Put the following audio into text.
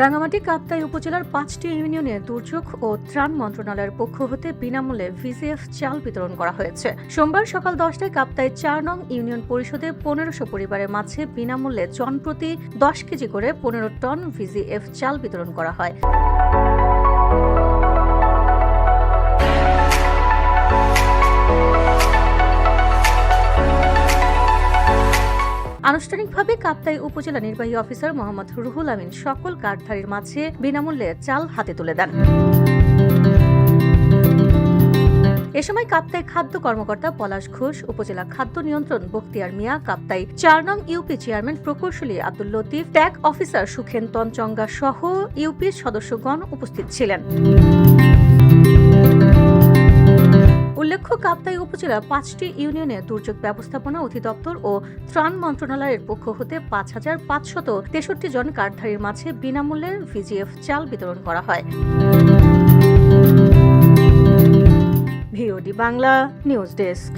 রাঙ্গামাটি কাপ্তাই উপজেলার ৫টি ইউনিয়নে দুর্যোগ ও ত্রাণ মন্ত্রণালয়ের পক্ষ হতে বিনামূল্যে ভিজিএফ চাল বিতরণ করা হয়েছে। সোমবার সকাল ১০টায় কাপ্তাই ৪ নং ইউনিয়ন পরিষদে ১৫০০ পরিবারের মাঝে বিনামূল্যে জনপ্রতি ১০ কেজি করে ১৫ টন ভিজিএফ চাল বিতরণ করা হয়। আনুষ্ঠানিকভাবে কাপ্তাই উপজেলা নির্বাহী অফিসার মোহাম্মদ রুহুল আমিন সকল কার্ডধারীর মাঝে বিনামূল্যে চাল হাতে তুলে দেন। এ সময় কাপ্তাই খাদ্য কর্মকর্তা পলাশ ঘোষ, উপজেলা খাদ্য নিয়ন্ত্রণ বখতিয়ার মিয়া, কাপ্তাই ৪ নং ইউপি চেয়ারম্যান প্রকৌশলী আব্দুল লতিফ, ট্যাগ অফিসার সুখেন তনচঙ্গা সহ ইউপির সদস্যগণ উপস্থিত ছিলেন। উল্লেখ্য, কাপ্তাই উপজেলার ৫টি ইউনিয়নে দুর্যোগ ব্যবস্থাপনা অধিদপ্তর ও ত্রাণ মন্ত্রণালয়ের পক্ষ হতে ৫,৫৬৩ জন কার্ডধারীর মাঝে বিনামূল্যে ভিজিএফ চাল বিতরণ করা হয়। VOD Bangla news desk.